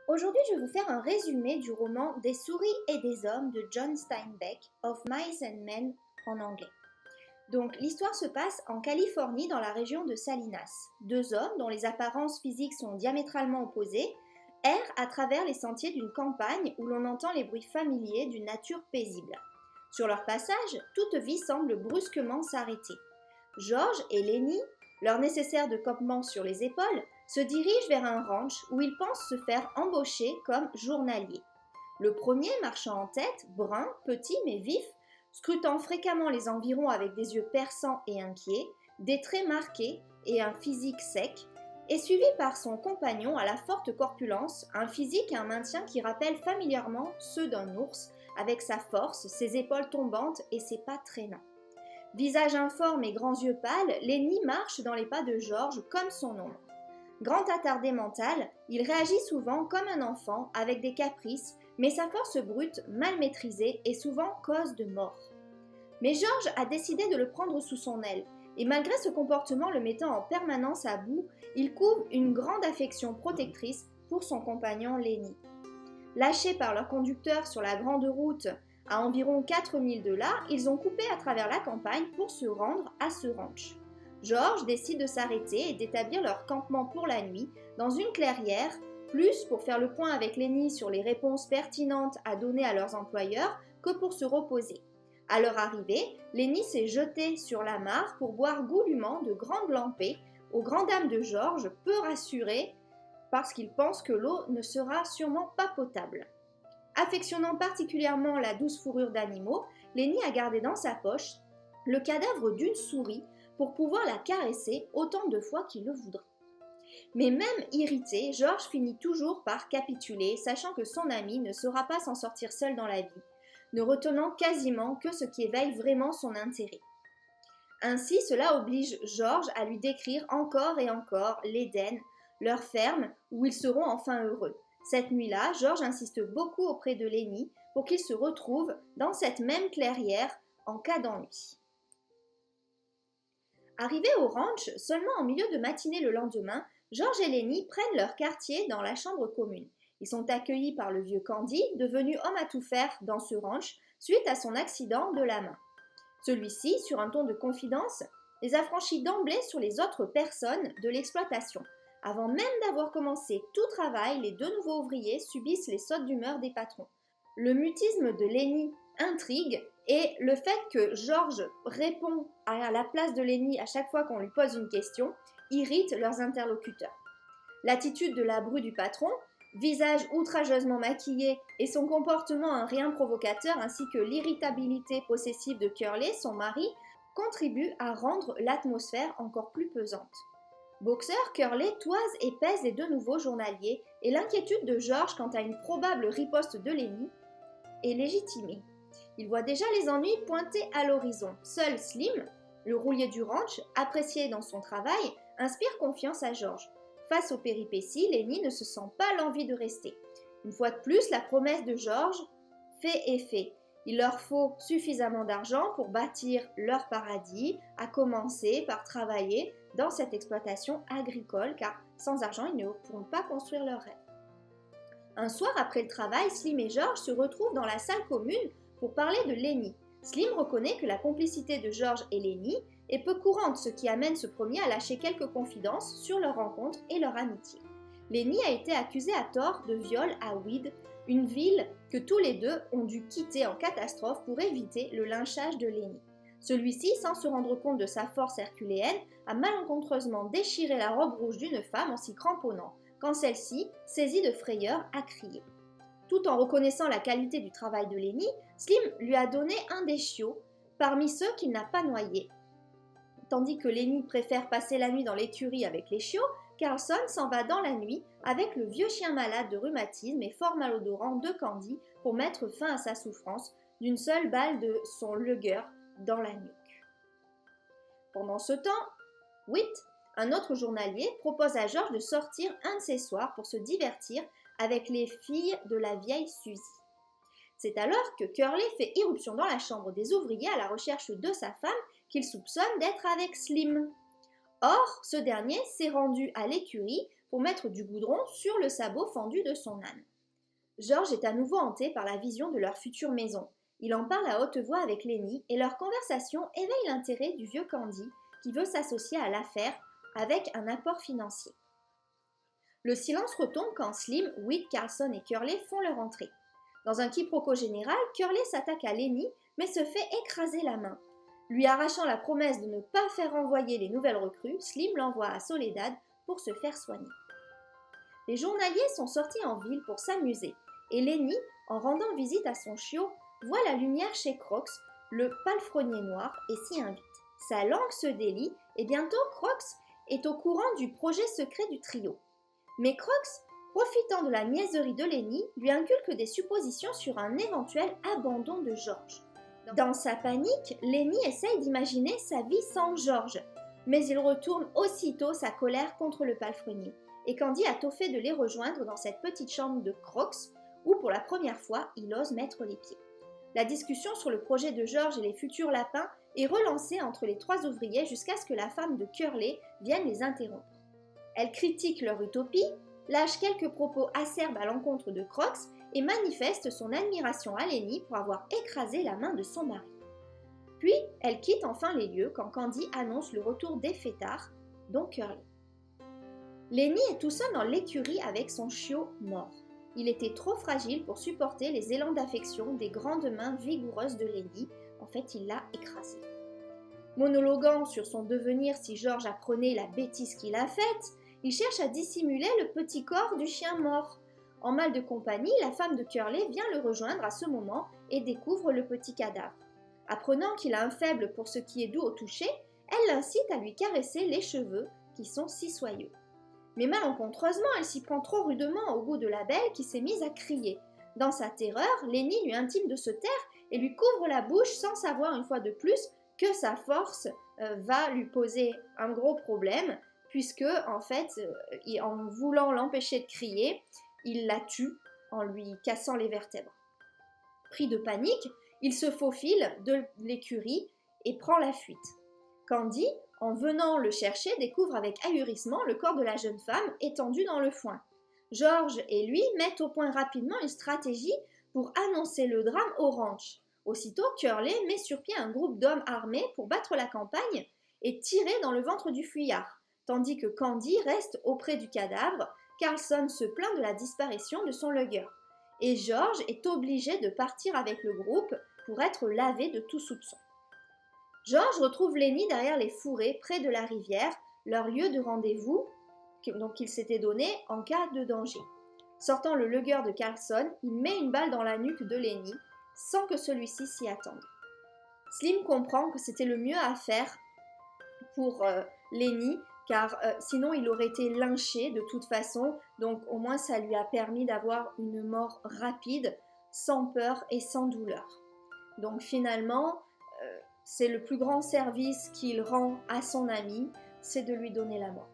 Aujourd'hui, je vais vous faire un résumé du roman Des souris et des hommes de John Steinbeck, Of Mice and Men en anglais. Donc, l'histoire se passe en Californie dans la région de Salinas. Deux hommes, dont les apparences physiques sont diamétralement opposées, errent à travers les sentiers d'une campagne où l'on entend les bruits familiers d'une nature paisible. Sur leur passage, toute vie semble brusquement s'arrêter. George et Lenny, leur nécessaire de campement sur les épaules, se dirigent vers un ranch où ils pensent se faire embaucher comme journaliers. Le premier, marchant en tête, brun, petit mais vif, scrutant fréquemment les environs avec des yeux perçants et inquiets, des traits marqués et un physique sec, est suivi par son compagnon à la forte corpulence, un physique et un maintien qui rappellent familièrement ceux d'un ours, avec sa force, ses épaules tombantes et ses pas traînants. Visage informe et grands yeux pâles, Lenny marche dans les pas de George comme son ombre. Grand attardé mental, il réagit souvent comme un enfant, avec des caprices, mais sa force brute, mal maîtrisée, est souvent cause de mort. Mais George a décidé de le prendre sous son aile, et malgré ce comportement le mettant en permanence à bout, il couve une grande affection protectrice pour son compagnon Lenny. Lâchés par leur conducteur sur la grande route à environ 4 milles de là, ils ont coupé à travers la campagne pour se rendre à ce ranch. George décide de s'arrêter et d'établir leur campement pour la nuit dans une clairière, plus pour faire le point avec Lenny sur les réponses pertinentes à donner à leurs employeurs que pour se reposer. À leur arrivée, Lenny s'est jeté sur la mare pour boire goulûment de grandes lampées, aux grandes dames de George, peu rassurées parce qu'il pense que l'eau ne sera sûrement pas potable. Affectionnant particulièrement la douce fourrure d'animaux, Lenny a gardé dans sa poche le cadavre d'une souris pour pouvoir la caresser autant de fois qu'il le voudra. Mais même irrité, George finit toujours par capituler, sachant que son ami ne saura pas s'en sortir seul dans la vie, ne retenant quasiment que ce qui éveille vraiment son intérêt. Ainsi, cela oblige George à lui décrire encore et encore l'Éden, leur ferme, où ils seront enfin heureux. Cette nuit-là, George insiste beaucoup auprès de Lenny pour qu'ils se retrouvent dans cette même clairière en cas d'ennui. Arrivés au ranch, seulement en milieu de matinée le lendemain, George et Lenny prennent leur quartier dans la chambre commune. Ils sont accueillis par le vieux Candy, devenu homme à tout faire dans ce ranch suite à son accident de la main. Celui-ci, sur un ton de confidence, les affranchit d'emblée sur les autres personnes de l'exploitation. Avant même d'avoir commencé tout travail, les deux nouveaux ouvriers subissent les sautes d'humeur des patrons. Le mutisme de Lenny intrigue et le fait que George répond à la place de Lenny à chaque fois qu'on lui pose une question irrite leurs interlocuteurs. L'attitude de la bru du patron, visage outrageusement maquillé et son comportement un rien provocateur ainsi que l'irritabilité possessive de Curly, son mari, contribuent à rendre l'atmosphère encore plus pesante. Boxer, Curly toise et pèse les deux nouveaux journaliers et l'inquiétude de George quant à une probable riposte de Lenny est légitimée. Il voit déjà les ennuis pointer à l'horizon. Seul Slim, le roulier du ranch, apprécié dans son travail, inspire confiance à George. Face aux péripéties, Lenny ne se sent pas l'envie de rester. Une fois de plus, la promesse de George fait effet. Il leur faut suffisamment d'argent pour bâtir leur paradis, à commencer par travailler dans cette exploitation agricole, car sans argent, ils ne pourront pas construire leur rêve. Un soir après le travail, Slim et George se retrouvent dans la salle commune pour parler de Lenny. Slim reconnaît que la complicité de George et Lenny est peu courante, ce qui amène ce premier à lâcher quelques confidences sur leur rencontre et leur amitié. Lenny a été accusé à tort de viol à Weed, une ville que tous les deux ont dû quitter en catastrophe pour éviter le lynchage de Lenny. Celui-ci, sans se rendre compte de sa force herculéenne, a malencontreusement déchiré la robe rouge d'une femme en s'y cramponnant, quand celle-ci, saisie de frayeur, a crié. Tout en reconnaissant la qualité du travail de Lenny, Slim lui a donné un des chiots, parmi ceux qu'il n'a pas noyés. Tandis que Lenny préfère passer la nuit dans l'écurie avec les chiots, Carlson s'en va dans la nuit avec le vieux chien malade de rhumatisme et fort malodorant de Candy pour mettre fin à sa souffrance d'une seule balle de son Luger dans la nuque. Pendant ce temps, Whit, un autre journalier, propose à George de sortir un de ces soirs pour se divertir avec les filles de la vieille Suzy. C'est alors que Curly fait irruption dans la chambre des ouvriers à la recherche de sa femme qu'il soupçonne d'être avec Slim. Or, ce dernier s'est rendu à l'écurie pour mettre du goudron sur le sabot fendu de son âne. George est à nouveau hanté par la vision de leur future maison. Il en parle à haute voix avec Lenny et leur conversation éveille l'intérêt du vieux Candy qui veut s'associer à l'affaire avec un apport financier. Le silence retombe quand Slim, Whit, Carlson et Curly font leur entrée. Dans un quiproquo général, Curly s'attaque à Lenny mais se fait écraser la main. Lui arrachant la promesse de ne pas faire envoyer les nouvelles recrues, Slim l'envoie à Soledad pour se faire soigner. Les journaliers sont sortis en ville pour s'amuser et Lenny, en rendant visite à son chiot, voit la lumière chez Crocs, le palefrenier noir, et s'y invite. Sa langue se délie et bientôt Crocs est au courant du projet secret du trio. Mais Crocs, profitant de la niaiserie de Lenny, lui inculque des suppositions sur un éventuel abandon de George. Dans sa panique, Lenny essaye d'imaginer sa vie sans George, mais il retourne aussitôt sa colère contre le palefrenier. Et Candy a tôt fait de les rejoindre dans cette petite chambre de Crocs, où pour la première fois, il ose mettre les pieds. La discussion sur le projet de George et les futurs lapins est relancée entre les trois ouvriers jusqu'à ce que la femme de Curly vienne les interrompre. Elle critique leur utopie, lâche quelques propos acerbes à l'encontre de Crocs et manifeste son admiration à Lenny pour avoir écrasé la main de son mari. Puis, elle quitte enfin les lieux quand Candy annonce le retour des fêtards, dont Curly. Lenny est tout seul dans l'écurie avec son chiot mort. Il était trop fragile pour supporter les élans d'affection des grandes mains vigoureuses de Lenny. En fait, il l'a écrasé. Monologuant sur son devenir si George apprenait la bêtise qu'il a faite, il cherche à dissimuler le petit corps du chien mort. En mal de compagnie, la femme de Curly vient le rejoindre à ce moment et découvre le petit cadavre. Apprenant qu'il a un faible pour ce qui est doux au toucher, elle l'incite à lui caresser les cheveux qui sont si soyeux. Mais malencontreusement, elle s'y prend trop rudement au goût de la belle qui s'est mise à crier. Dans sa terreur, Lenny lui intime de se taire et lui couvre la bouche sans savoir une fois de plus que sa force va lui poser un gros problème puisque en fait, en voulant l'empêcher de crier, il la tue en lui cassant les vertèbres. Pris de panique, il se faufile de l'écurie et prend la fuite. Candy, en venant le chercher, découvre avec ahurissement le corps de la jeune femme étendu dans le foin. George et lui mettent au point rapidement une stratégie pour annoncer le drame au ranch. Aussitôt, Curly met sur pied un groupe d'hommes armés pour battre la campagne et tirer dans le ventre du fuyard, tandis que Candy reste auprès du cadavre. Carlson se plaint de la disparition de son lugger. Et George est obligé de partir avec le groupe pour être lavé de tout soupçon. George retrouve Lenny derrière les fourrés près de la rivière, leur lieu de rendez-vous qu'il s'était donné en cas de danger. Sortant le lugger de Carlson, il met une balle dans la nuque de Lenny sans que celui-ci s'y attende. Slim comprend que c'était le mieux à faire pour Lenny car sinon il aurait été lynché de toute façon, donc au moins ça lui a permis d'avoir une mort rapide, sans peur et sans douleur. Donc finalement, c'est le plus grand service qu'il rend à son ami, c'est de lui donner la mort.